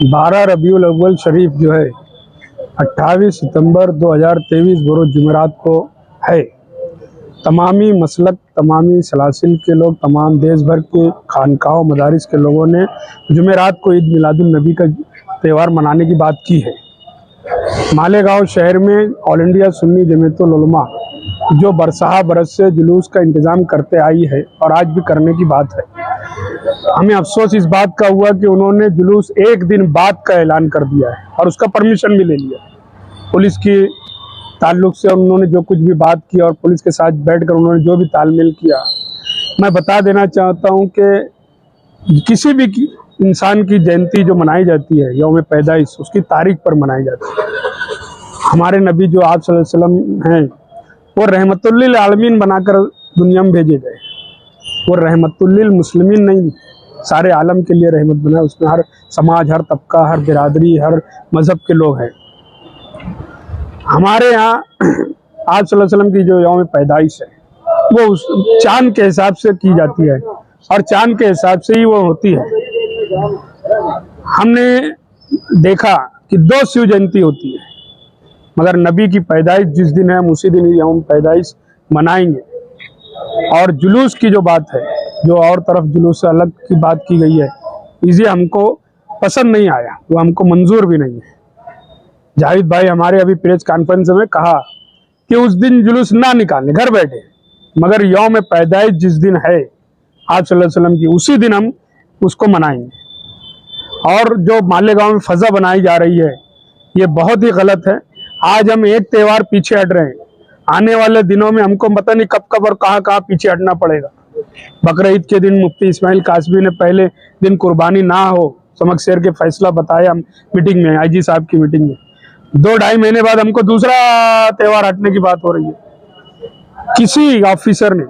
12 रबीउल अव्वल शरीफ जो है 28 सितंबर 2023 बरोज़ जुमेरात को है। तमामी मसलक, तमामी सलासिल के लोग, तमाम देश भर के खानकाओं मदारिस के लोगों ने जुमेरात को ईद मिलादुन नबी का त्यौहार मनाने की बात की है। मालेगांव शहर में ऑल इंडिया सुन्नी जमीयतुल उलमा जो बरसहा बरस से जुलूस का इंतज़ाम करते आई है और आज भी करने की बात है। हमें अफसोस इस बात का हुआ कि उन्होंने जुलूस एक दिन बाद का ऐलान कर दिया है और उसका परमिशन भी ले लिया। पुलिस की ताल्लुक से उन्होंने जो कुछ भी बात की और पुलिस के साथ बैठकर उन्होंने जो भी तालमेल किया, मैं बता देना चाहता हूं कि किसी भी इंसान की जयंती जो मनाई जाती है, यौम पैदाइश, उसकी तारीख पर मनाई जाती है। हमारे नबी जो आप सल्लल्लाहु अलैहि वसल्लम हैं, वो रहमतुल लिल आलमीन बनाकर दुनिया में भेजे गए। वो रहमतुल लिल मुस्लिमीन नहीं, सारे आलम के लिए रहमत बना। उसमें हर समाज, हर तबका, हर बिरादरी, हर मज़हब के लोग हैं। हमारे यहाँ आप सल्लल्लाहु अलैहि वसल्लम की जो यौम पैदाइश है वो उस चाँद के हिसाब से की जाती है और चाँद के हिसाब से ही वो होती है। हमने देखा कि 2 शिव जयंती होती है, मगर नबी की पैदाइश जिस दिन है हम उसी दिन यौम पैदाइश मनाएंगे। और जुलूस की जो बात है, जो और तरफ जुलूस से अलग की बात की गई है, इसे हमको पसंद नहीं आया, वो हमको मंजूर भी नहीं है। जाहिद भाई हमारे अभी प्रेस कॉन्फ्रेंस में कहा कि उस दिन जुलूस ना निकालें, घर बैठे, मगर यौम पैदाइश जिस दिन है आप सल्लल्लाहु अलैहि वसल्लम की, उसी दिन हम उसको मनाएंगे। और जो मालेगांव में फजा बनाई जा रही है, ये बहुत ही गलत है। आज हम एक त्यौहार पीछे हट रहे हैं, आने वाले दिनों में हमको पता नहीं कब कब और कहाँ पीछे हटना पड़ेगा। बकरीद के दिन मुफ्ती इस्माइल कासमी ने पहले दिन कुर्बानी ना हो समक्ष शेर के फैसला बताया मीटिंग में, आईजी साहब की मीटिंग में। 2-2.5 महीने बाद हमको दूसरा त्यौहार हटने की बात हो रही है। किसी ऑफिसर ने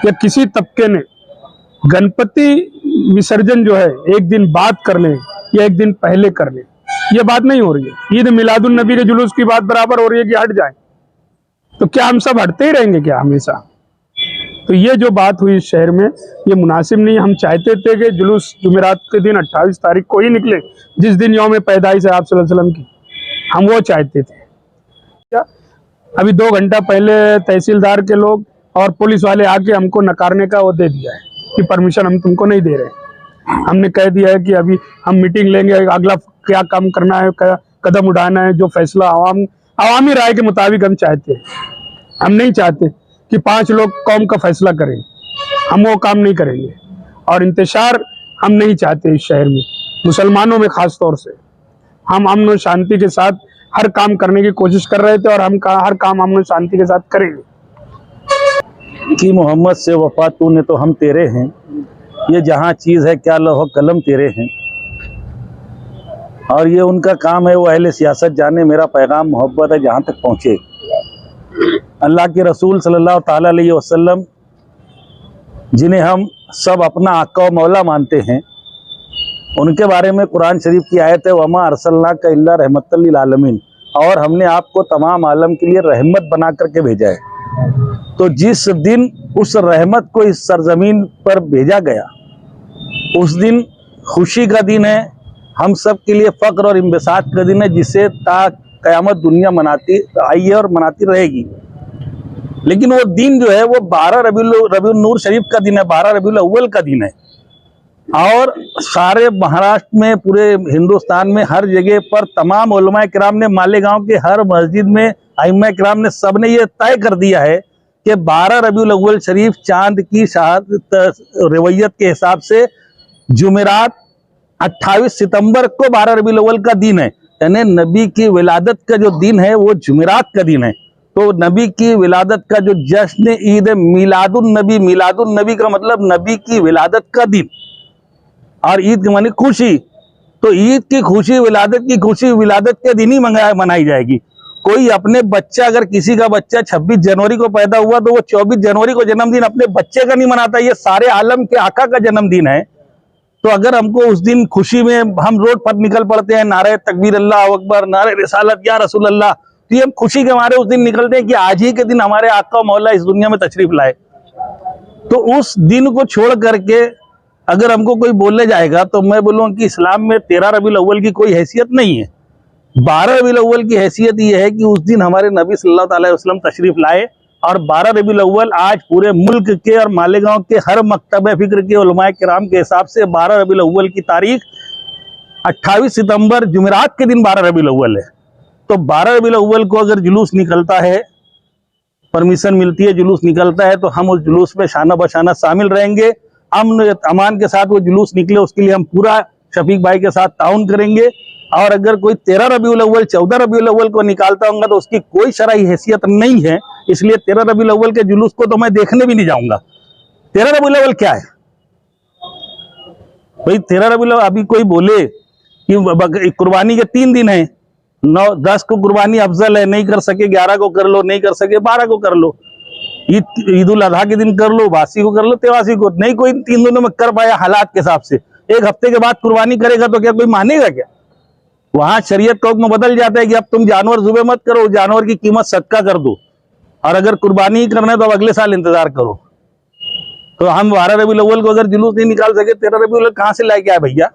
या किसी तबके ने गणपति विसर्जन जो है एक दिन बाद कर लें या एक दिन पहले कर लें, ये बात नहीं हो रही है। ईद मिलादुन नबी के जुलूस की बात बराबर हो रही है कि हट जाए, तो क्या हम सब हटते ही रहेंगे क्या हमेशा? तो ये जो बात हुई इस शहर में, ये मुनासिब नहीं। हम चाहते थे कि जुलूस जुमेरात के दिन 28 तारीख को ही निकले, जिस दिन यौम पैदाइश है आप सल्लल्लाहु अलैहि वसल्लम की, हम वो चाहते थे। क्या अभी 2 घंटा पहले तहसीलदार के लोग और पुलिस वाले आके हमको नकारने का वो दे दिया है कि परमिशन हम तुमको नहीं दे रहे। हमने कह दिया है कि अभी हम मीटिंग लेंगे, अगला क्या काम करना है, क्या कदम उठाना है, जो फैसला अवामी राय के मुताबिक हम चाहते हैं। हम नहीं चाहते कि 5 लोग कौम का फैसला करें, हम वो काम नहीं करेंगे। और इंतशार हम नहीं चाहते इस शहर में, मुसलमानों में खास तौर से। हम अमन और शांति के साथ हर काम करने की कोशिश कर रहे थे और हम हर काम अमन और शांति के साथ करेंगे। कि मोहम्मद से वफा तूने तो हम तेरे हैं, ये जहाँ चीज़ है क्या लौह कलम तेरे हैं। और ये उनका काम है, वो अहले सियासत जाने, मेरा पैगाम मोहब्बत है जहाँ तक पहुँचे। अल्लाह के रसूल सल्लल्लाहु ताला अलैहि वसल्लम, जिन्हें हम सब अपना आका व मौला मानते हैं, उनके बारे में कुरान शरीफ की आयत है, वमा अरसलनाका इल्ला रहमतल लिल आलमीन, और हमने आपको तमाम आलम के लिए रहमत बना करके भेजा है। तो जिस दिन उस रहमत को इस सरजमीन पर भेजा गया, उस दिन खुशी का दिन है, हम सब के लिए फ़ख्र और इंबसात का दिन है, जिसे ता क़यामत दुनिया मनाती आई है और मनाती रहेगी। लेकिन वो दिन जो है वो 12 रबीउल नूर शरीफ का दिन है, 12 रबीउल अव्वल का दिन है। और सारे महाराष्ट्र में, पूरे हिंदुस्तान में, हर जगह पर तमाम उलमा किराम ने, मालेगांव के हर मस्जिद में अइम्मा किराम ने, सब ने ये तय कर दिया है कि 12 रबीउल अव्वल शरीफ चांद की शहादत रवैयत के हिसाब से जुमेरात 28 सितंबर को 12 रबीउल अव्वल का दिन है। यानी नबी की विलादत का जो दिन है वो जुमेरात का दिन है। तो नबी की विलादत का जो जश्न ईद है मिलादुन नबी का मतलब नबी की विलादत का दिन, और ईद के मानी खुशी। तो ईद की खुशी, विलादत की खुशी विलादत के दिन ही मनाई जाएगी। कोई अपने बच्चा, अगर किसी का बच्चा 26 जनवरी को पैदा हुआ तो वो 24 जनवरी को जन्मदिन अपने बच्चे का नहीं मनाता, ये सारे आलम के आका का जन्मदिन है। तो अगर हमको उस दिन खुशी में हम रोड पर निकल पड़ते हैं, नारे तकबीर अल्लाह अकबर, नारे रिसालत या रसूल अल्लाह, तो ये हम खुशी के मारे उस दिन निकलते हैं कि आज ही के दिन हमारे आका मौला इस दुनिया में तशरीफ लाए। तो उस दिन को छोड़ करके अगर हमको कोई बोलने जाएगा तो मैं बोलूँगा कि इस्लाम में 13 रबीउल अव्वल की कोई हैसियत नहीं है। 12 रबीउल अव्वल की हैसियत ये है कि उस दिन हमारे नबी सल्लल्लाहु अलैहि वसल्लम तशरीफ लाए, और 12 रबीउल अव्वल आज पूरे मुल्क के और मालेगांव के हर मकतब फिक्र के उलमाए किराम के हिसाब से 12 रबीउल अव्वल की तारीख 28 सितंबर जुमेरात के दिन 12 रबीउल अव्वल है। तो 12 रबीउल अव्वल को अगर जुलूस निकलता है, परमिशन मिलती है, जुलूस निकलता है, तो हम उस जुलूस में शाना बशाना शामिल रहेंगे। अमन अमान के साथ वो जुलूस निकले उसके लिए हम पूरा शफीक भाई के साथ ताउन करेंगे। और अगर कोई 13 रबीउल अव्वल 14 रबीउल अव्वल को निकालता होगा तो उसकी कोई शरई हैसियत नहीं है, इसलिए 13 रबीउल अव्वल के जुलूस को तो मैं देखने भी नहीं जाऊंगा। 13 रबीउल अव्वल क्या है भाई? 13 रबीउल अव्वल अभी कोई बोले कि कुर्बानी के 3 दिन है, 9-10 को कुर्बानी अफजल है, नहीं कर सके 11 को कर लो, नहीं कर सके 12 को कर लो, ईद उल अजहा के दिन कर लो, बासी को कर लो, तेवासी को नहीं कोई 3 दिनों में कर पाया हालात के हिसाब से, 1 हफ्ते के बाद कुर्बानी करेगा तो क्या कोई मानेगा क्या? वहां शरीयत का हुक्म बदल जाता है कि अब तुम जानवर जुबे मत करो, जानवर की कीमत सदका कर दो, और अगर कुर्बानी ही करना है तो अब अगले साल इंतजार करो। तो हम 12 रबीउल अव्वल को अगर जुलूस नहीं निकाल सके, 13 रबीउल अव्वल कहां से लाके आए भैया?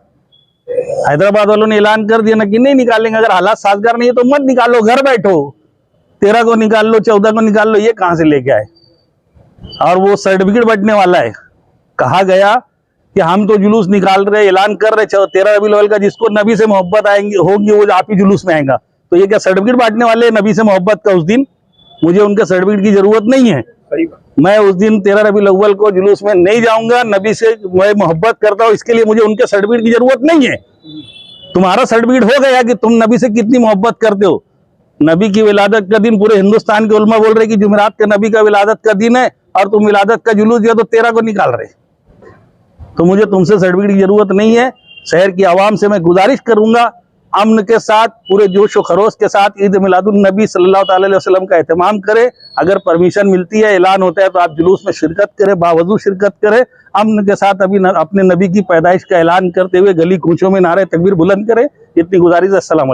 हैदराबाद वालों ने ऐलान कर दिया ना कि नहीं निकालेंगे। अगर हालात साजगार नहीं है तो मत निकालो, घर बैठो, 13 को निकाल लो, 14 को निकाल लो, ये कहां से लेके आए? और वो सर्टिफिकेट बंटने वाला है, कहा गया कि हम तो जुलूस निकाल रहे, ऐलान कर रहे 13 रबीउल अव्वल का, जिसको नबी से मोहब्बत आएंगी होगी वो आप ही जुलूस में आएगा। तो ये क्या सर्टिफिकेट बांटने वाले नबी से मोहब्बत का? उस दिन मुझे उनके सर्टिफिकेट की जरूरत नहीं है। मैं उस दिन 13 रबीउल अव्वल को जुलूस में नहीं जाऊंगा। नबी से मैं मोहब्बत करता हूं, इसके लिए मुझे उनके सर्टिफिकेट की जरूरत नहीं है। तुम्हारा सर्टिफिकेट हो गया कि तुम नबी से कितनी मोहब्बत करते हो। नबी की विलादत का दिन पूरे हिंदुस्तान के उलमा बोल रहे कि जुमेरात के नबी का विलादत का दिन है, और तुम विलादत का जुलूस दिया तो 13 को निकाल रहे। तो मुझे तुमसे सर्टिफिकेट की जरूरत नहीं है। शहर की आवाम से मैं गुजारिश करूंगा, अमन के साथ, पूरे जोश व खरोश के साथ ईद मिलादुन नबी सल्लल्लाहु अलैहि वसल्लम का एहतमाम करें। अगर परमिशन मिलती है, ऐलान होता है, तो आप जुलूस में शिरकत करें, बावजूद शिरकत करें। अमन के साथ अभी अपने नबी की पैदाइश का ऐलान करते हुए गली कूचों में नारे तकबीर बुलंद करें। इतनी गुजारिश है। अस्सलाम वालेकुम।